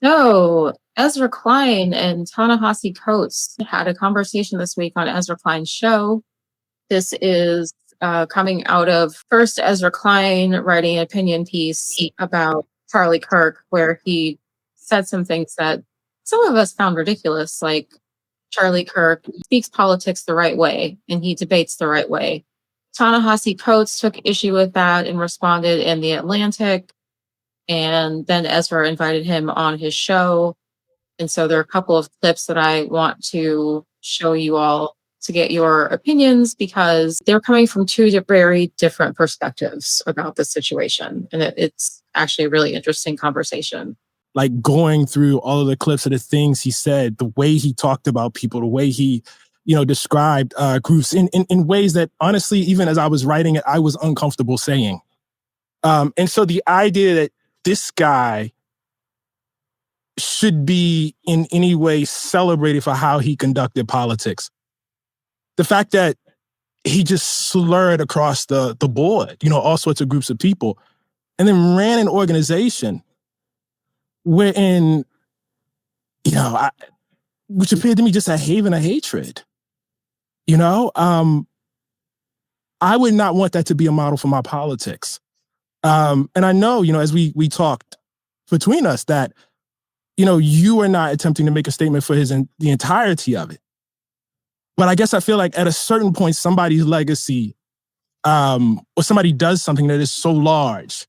No, Ezra Klein and Ta-Nehisi Coates had a conversation this week on Ezra Klein's show. This is coming out of first Ezra Klein writing an opinion piece about Charlie Kirk, where he said some things that some of us found ridiculous, like Charlie Kirk speaks politics the right way and he debates the right way. Ta-Nehisi Coates took issue with that and responded in The Atlantic. And then Ezra invited him on his show. And so there are a couple of clips that I want to show you all to get your opinions, because they're coming from two very different perspectives about the situation. And it's actually a really interesting conversation. Like going through all of the clips of the things he said, the way he talked about people, the way he, described groups in ways that honestly, even as I was writing it, I was uncomfortable saying. And so the idea that this guy should be in any way celebrated for how he conducted politics. The fact that he just slurred across the board, all sorts of groups of people, and then ran an organization wherein, which appeared to me just a haven of hatred. I would not want that to be a model for my politics. And I know, as we talked between us that, you are not attempting to make a statement for the entirety of it. But I guess I feel like at a certain point, somebody's legacy, or somebody does something that is so large,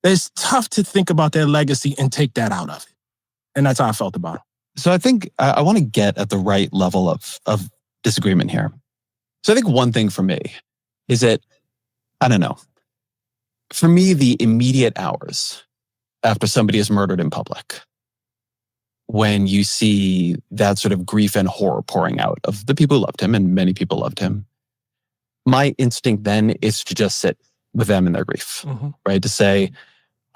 that it's tough to think about their legacy and take that out of it. And that's how I felt about it. So I think I want to get at the right level of disagreement here. So I think one thing for me is that, I don't know, for me, the immediate hours after somebody is murdered in public, when you see that sort of grief and horror pouring out of the people who loved him, and many people loved him, my instinct then is to just sit with them in their grief, right? To say,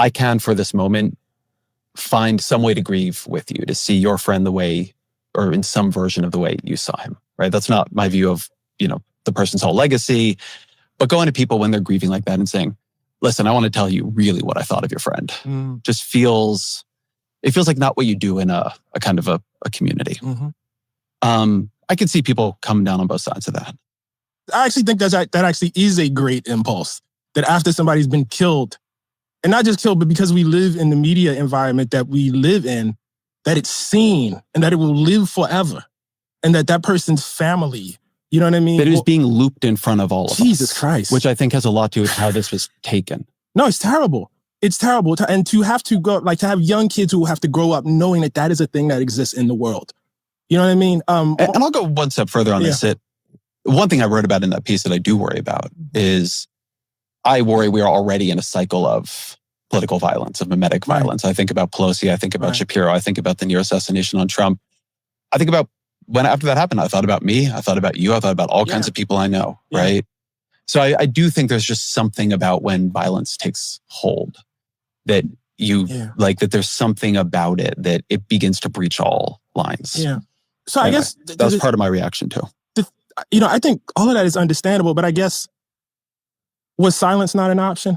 I can, for this moment, find some way to grieve with you, to see your friend the way, or in some version of the way you saw him, right? That's not my view of, the person's whole legacy, but going to people when they're grieving like that and saying, listen, I want to tell you really what I thought of your friend. Just feels like not what you do in a kind of a community. I can see people coming down on both sides of that. I actually think that actually is a great impulse, that after somebody's been killed, and not just killed, but because we live in the media environment that we live in, that it's seen and that it will live forever. And that person's family, you know what I mean? That it was being looped in front of all of us. Jesus Christ. Which I think has a lot to do with how this was taken. No, it's terrible. It's terrible. And to have to go, to have young kids who have to grow up knowing that is a thing that exists in the world. You know what I mean? And I'll go one step further on this. One thing I wrote about in that piece that I do worry about is I worry we are already in a cycle of political violence, of mimetic violence. I think about Pelosi. I think about Shapiro. I think about the near assassination on Trump. I think about when after that happened, I thought about me. I thought about you. I thought about all kinds of people I know, right? So I do think there's just something about when violence takes hold that that there's something about it that it begins to breach all lines. Yeah. So anyway, I guess that was part of my reaction too. I think all of that is understandable, but I guess, was silence not an option?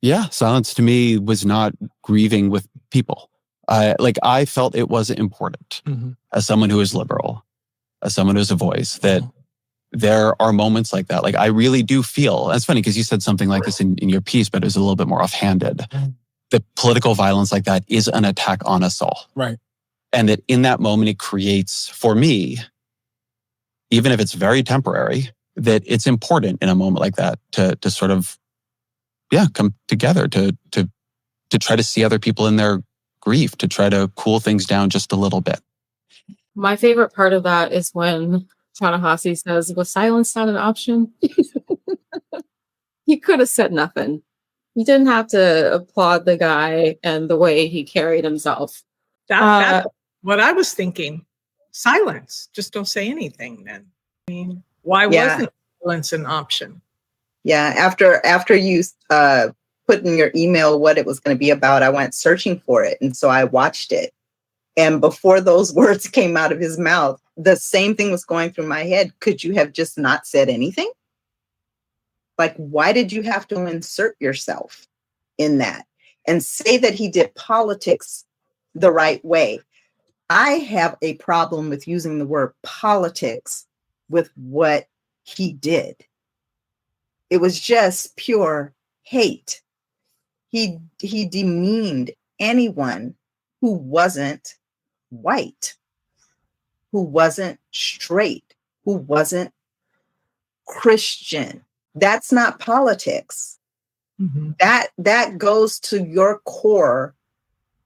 Yeah, silence to me was not grieving with people. I felt it was important as someone who is liberal, as someone who has a voice, that there are moments like that. Like, I really do feel, and it's funny because you said something like this in your piece, but it was a little bit more offhanded. That political violence like that is an attack on us all. Right. And that in that moment, it creates, for me, even if it's very temporary, that it's important in a moment like that to sort of, come together, to try to see other people in their grief, to try to cool things down just a little bit. My favorite part of that is when Ta-Nehisi says, was silence not an option? He could have said nothing. You didn't have to applaud the guy and the way he carried himself. That's what I was thinking. Silence. Just don't say anything then. I mean, why wasn't silence an option? Yeah, after you put in your email what it was going to be about, I went searching for it. And so I watched it. And before those words came out of his mouth, the same thing was going through my head. Could you have just not said anything? Like, why did you have to insert yourself in that and say that he did politics the right way. I have a problem with using the word politics with what he did. It was just pure hate. He demeaned anyone who wasn't white, who wasn't straight, who wasn't Christian. That's not politics. Mm-hmm. That goes to your core,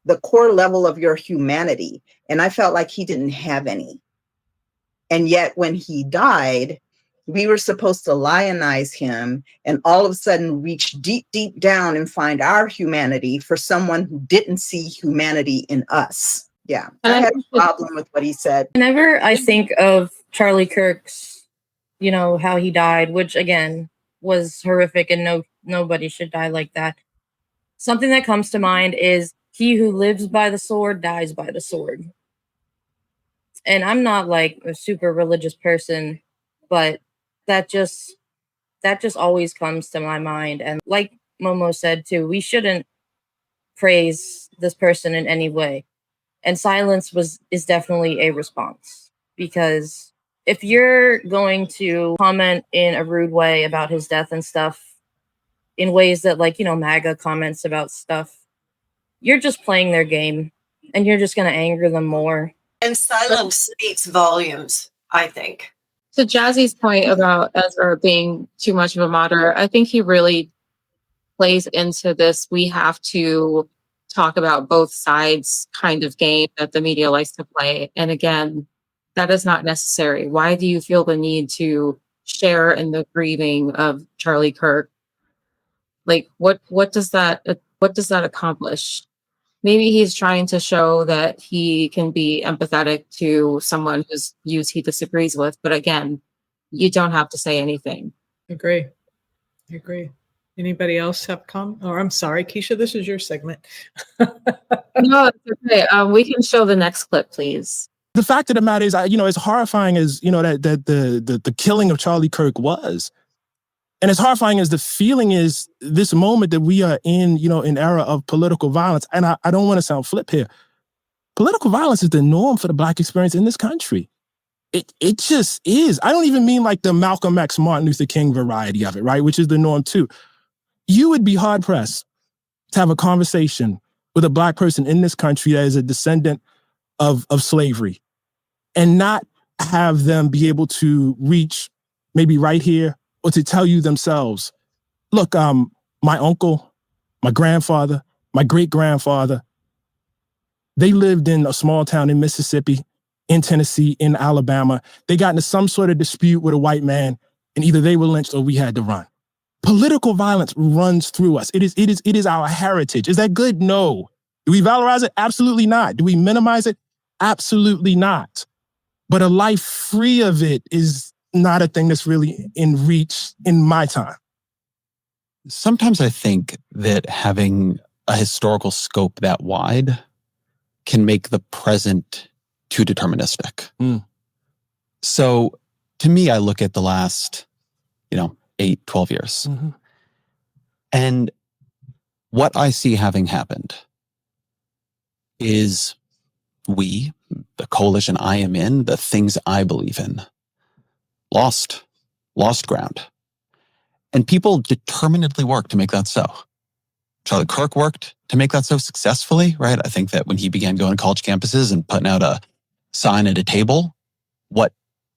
the core level of your humanity. And I felt like he didn't have any. And yet when he died, we were supposed to lionize him and all of a sudden reach deep, deep down and find our humanity for someone who didn't see humanity in us. Yeah, I had a problem with what he said. Whenever I think of Charlie Kirk's, how he died, which again was horrific and nobody should die like that. Something that comes to mind is he who lives by the sword dies by the sword. And I'm not like a super religious person, but that just always comes to my mind. And like Momo said too, we shouldn't praise this person in any way. And silence is definitely a response, because if you're going to comment in a rude way about his death and stuff, in ways that MAGA comments about stuff, you're just playing their game and you're just going to anger them more. And silence speaks volumes, I think. To Jazzy's point about Ezra being too much of a moderate, I think he really plays into this. We have to talk about both sides kind of game that the media likes to play. And again, that is not necessary. Why do you feel the need to share in the grieving of Charlie Kirk? Like, what does that accomplish? Maybe he's trying to show that he can be empathetic to someone whose views he disagrees with. But again, you don't have to say anything. Agree. Anybody else have or I'm sorry, Keisha, this is your segment. No, it's okay. We can show the next clip, please. The fact of the matter is, as horrifying as, that the killing of Charlie Kirk was, and as horrifying as the feeling is, this moment that we are in, an era of political violence, and I don't want to sound flip here, political violence is the norm for the Black experience in this country. It just is. I don't even mean like the Malcolm X, Martin Luther King variety of it, right? Which is the norm too. You would be hard pressed to have a conversation with a Black person in this country that is a descendant of slavery and not have them be able to reach maybe right here or to tell you themselves, look, my uncle, my grandfather, my great-grandfather, they lived in a small town in Mississippi, in Tennessee, in Alabama. They got into some sort of dispute with a white man, and either they were lynched or we had to run. Political violence runs through us. It is our heritage. Is that good? No. Do we valorize it? Absolutely not. Do we minimize it? Absolutely not. But a life free of it is not a thing that's really in reach in my time. Sometimes I think that having a historical scope that wide can make the present too deterministic. So to me, I look at the last, 8, 12 years. Mm-hmm. And what I see having happened is we, the coalition I am in, the things I believe in, lost ground. And people determinedly worked to make that so. Charlie Kirk worked to make that so successfully, right? I think that when he began going to college campuses and putting out a sign at a table, what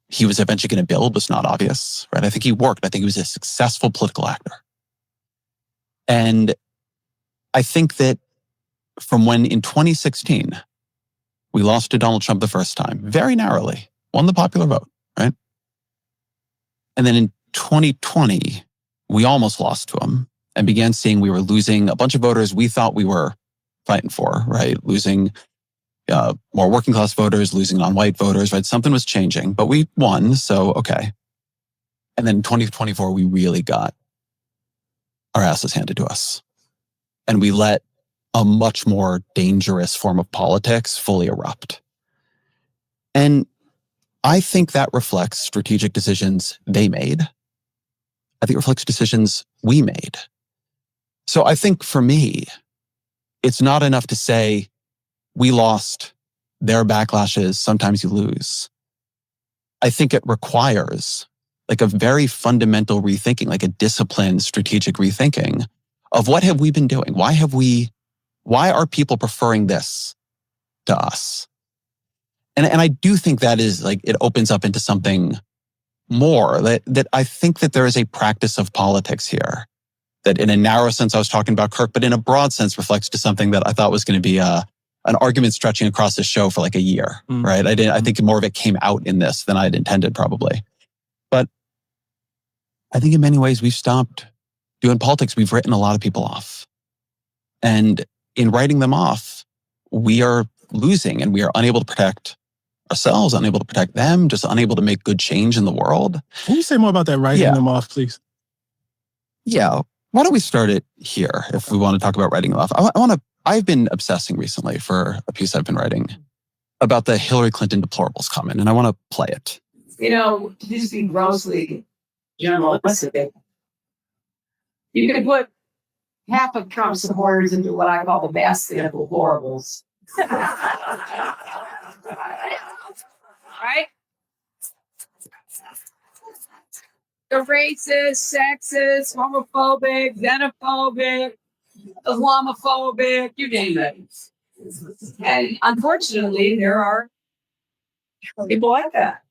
he was eventually going to build was not obvious, right? I think he worked. I think he was a successful political actor. And I think that from when in 2016, we lost to Donald Trump the first time, very narrowly, won the popular vote, right? And then in 2020, we almost lost to him and began seeing we were losing a bunch of voters we thought we were fighting for, right? Losing more working class voters, losing non-white voters, right? Something was changing, but we won, so okay. And then in 2024, we really got our asses handed to us. And we let a much more dangerous form of politics fully erupt. And I think that reflects strategic decisions they made. I think it reflects decisions we made. So I think for me, it's not enough to say we lost, there are backlashes, sometimes you lose. I think it requires like a very fundamental rethinking, like a disciplined strategic rethinking of what have we been doing? Why are people preferring this to us? And I do think that is like, it opens up into something more that I think that there is a practice of politics here that in a narrow sense, I was talking about Kirk, but in a broad sense reflects to something that I thought was going to be an argument stretching across the show for like a year, right? I think more of it came out in this than I'd intended probably. But I think in many ways we've stopped doing politics. We've written a lot of people off. And in writing them off, we are losing and we are unable to protect ourselves, unable to protect them, just unable to make good change in the world. Can you say more about that writing them off, please? Yeah. Why don't we start it here if we want to talk about writing them off? I've been obsessing recently for a piece I've been writing about the Hillary Clinton deplorables comment, and I want to play it. You know, just be grossly generalistic. You could put half of Trump's supporters into what I call the basket of deplorables. Right? The racist, sexist, homophobic, xenophobic, Islamophobic, you name it. And unfortunately, there are people like that.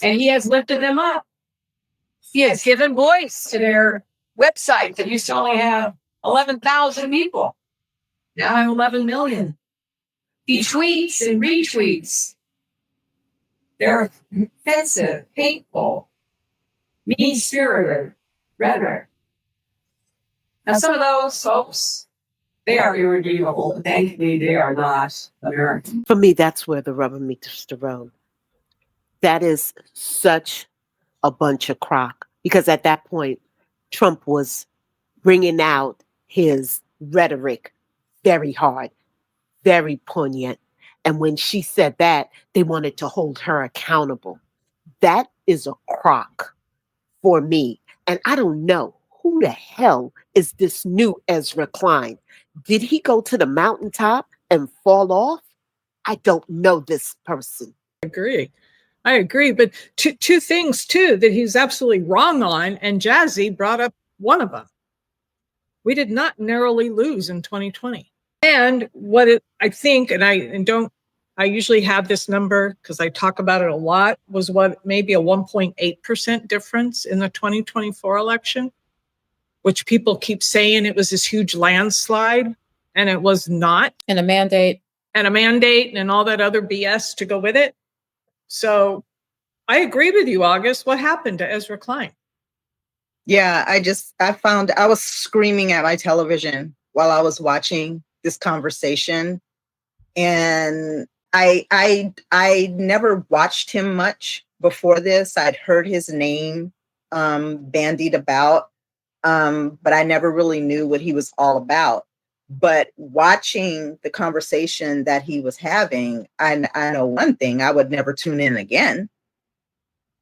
And he has lifted them up. He has given voice to their website that used to only have 11,000 people. Now I have 11 million. He tweets and retweets. They're offensive, hateful, mean-spirited rhetoric. Now, some of those folks, they are irredeemable, but thankfully they are not American. For me, that's where the rubber meets the road. That is such a bunch of crock, because at that point, Trump was bringing out his rhetoric very hard, very poignant. And when she said that, they wanted to hold her accountable. That is a crock for me. And I don't know who the hell is this new Ezra Klein. Did he go to the mountaintop and fall off? I don't know this person. I agree. But two things, too, that he's absolutely wrong on, and Jazzy brought up one of them. We did not narrowly lose in 2020. And I think, and I usually have this number because I talk about it a lot, was maybe a 1.8% difference in the 2024 election, which people keep saying it was this huge landslide, and it was not. And a mandate. And all that other BS to go with it. So I agree with you, August. What happened to Ezra Klein? Yeah, I was screaming at my television while I was watching this conversation. And I never watched him much before this. I'd heard his name bandied about, but I never really knew what he was all about. But watching the conversation that he was having, I know one thing: I would never tune in again,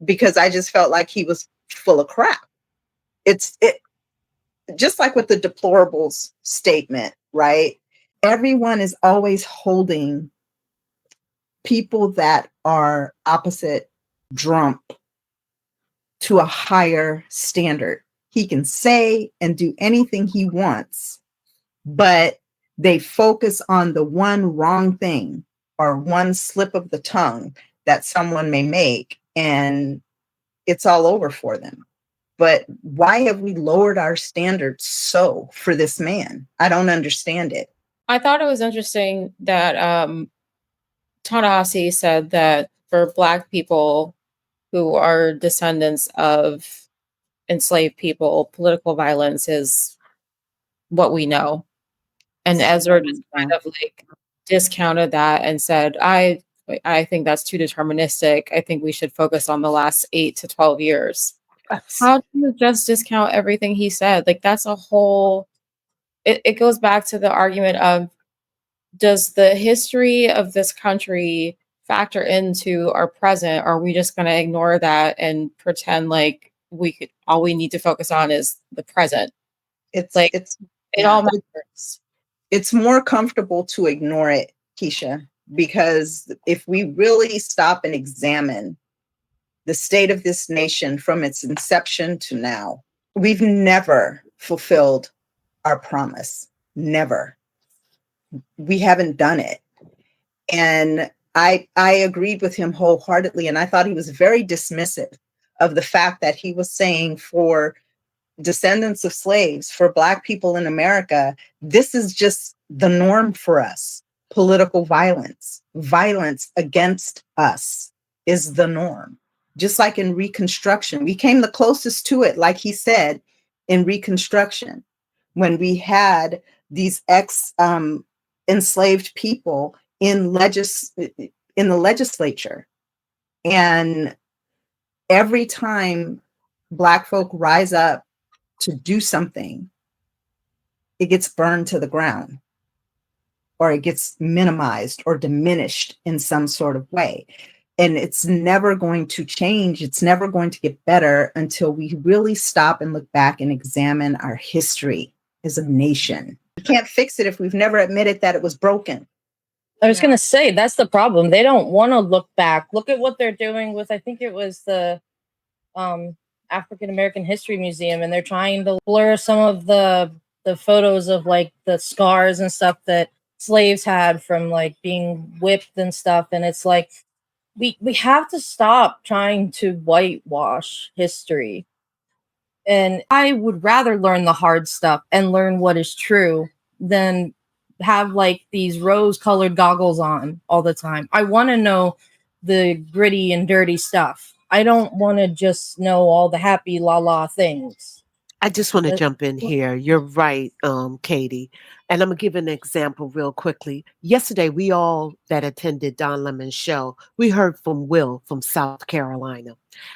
because I just felt like he was full of crap. It just like with the deplorables statement, right? Everyone is always holding people that are opposite Trump to a higher standard. He can say and do anything he wants, but they focus on the one wrong thing or one slip of the tongue that someone may make, and it's all over for them. But why have we lowered our standards so for this man? I don't understand it. I thought it was interesting that Ta-Nehisi said that for Black people who are descendants of enslaved people, political violence is what we know. And Ezra just kind of like discounted that and said, I think that's too deterministic. I think we should focus on the last 8 to 12 years. How do you just discount everything he said? Like, that's a whole, it goes back to the argument of, does the history of this country factor into our present? Or are we just going to ignore that and pretend like all we need to focus on is the present? It all matters. It's more comfortable to ignore it Keisha, because if we really stop and examine the state of this nation from its inception to now, we've never fulfilled our promise. Never. We haven't done it. And I agreed with him wholeheartedly. And I thought he was very dismissive of the fact that he was saying for descendants of slaves, for Black people in America, this is just the norm for us. Political violence, violence against us is the norm. Just like in Reconstruction, we came the closest to it, like he said, in Reconstruction, when we had these enslaved people in the legislature. And every time Black folk rise up to do something, it gets burned to the ground, or it gets minimized or diminished in some sort of way. And it's never going to change. It's never going to get better until we really stop and look back and examine our history as a nation. We can't fix it if we've never admitted that it was broken. I was going to say, that's the problem. They don't want to look back. Look at what they're doing with, I think it was the African American History Museum, and they're trying to blur some of the photos of like the scars and stuff that slaves had from like being whipped and stuff. And it's like, we have to stop trying to whitewash history. And I would rather learn the hard stuff and learn what is true than have like these rose-colored goggles on all the time. I want to know the gritty and dirty stuff. I don't want to just know all the happy la things. I just want to jump in here. You're right, Katie. And I'm going to give an example real quickly. Yesterday, we all that attended Don Lemon's show, we heard from Will from South Carolina.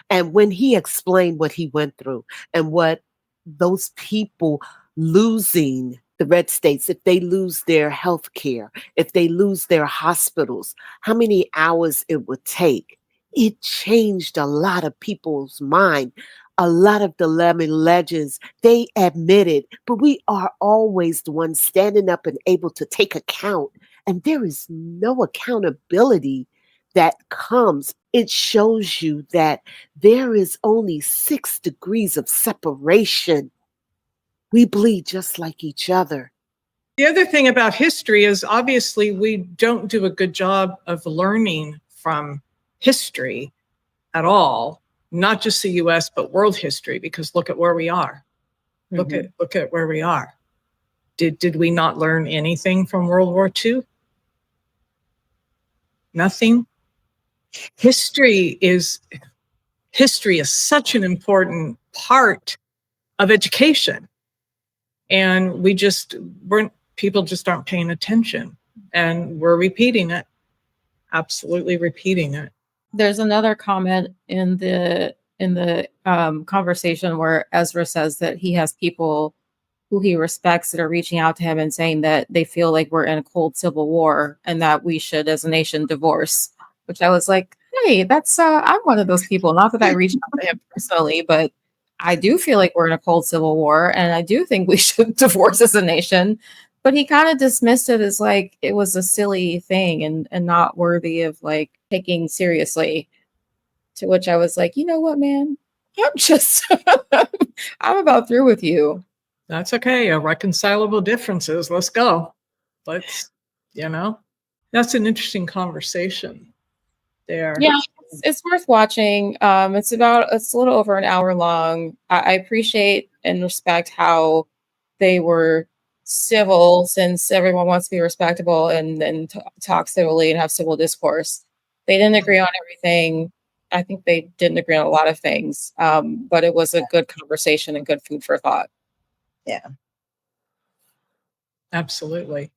And when he explained what he went through and what those people losing the red states, if they lose their health care, if they lose their hospitals, how many hours it would take, it changed a lot of people's mind. A lot of the Lemon legends, they admitted, but we are always the ones standing up and able to take account. And there is no accountability that comes. It shows you that there is only 6 degrees of separation. We bleed just like each other. The other thing about history is obviously we don't do a good job of learning from history at all. Not just the US, but world history, because look at where we are. Mm-hmm. Look at where we are. Did we not learn anything from World War II? Nothing. History is such an important part of education. And people just aren't paying attention. And we're repeating it. Absolutely repeating it. There's another comment in the conversation where Ezra says that he has people who he respects that are reaching out to him and saying that they feel like we're in a cold civil war and that we should, as a nation, divorce. Which I was like, hey, that's I'm one of those people. Not that I reached out to him personally, but I do feel like we're in a cold civil war, and I do think we should divorce as a nation. But he kind of dismissed it as like it was a silly thing and not worthy of like taking seriously. To which I was like, you know what, man? I'm just I'm about through with you. That's okay. Irreconcilable differences. Let's go. That's an interesting conversation there. Yeah, it's worth watching. It's a little over an hour long. I appreciate and respect how they were civil, since everyone wants to be respectable and talk civilly and have civil discourse. They didn't agree on everything. I think they didn't agree on a lot of things, but it was a good conversation and good food for thought. Yeah. Absolutely.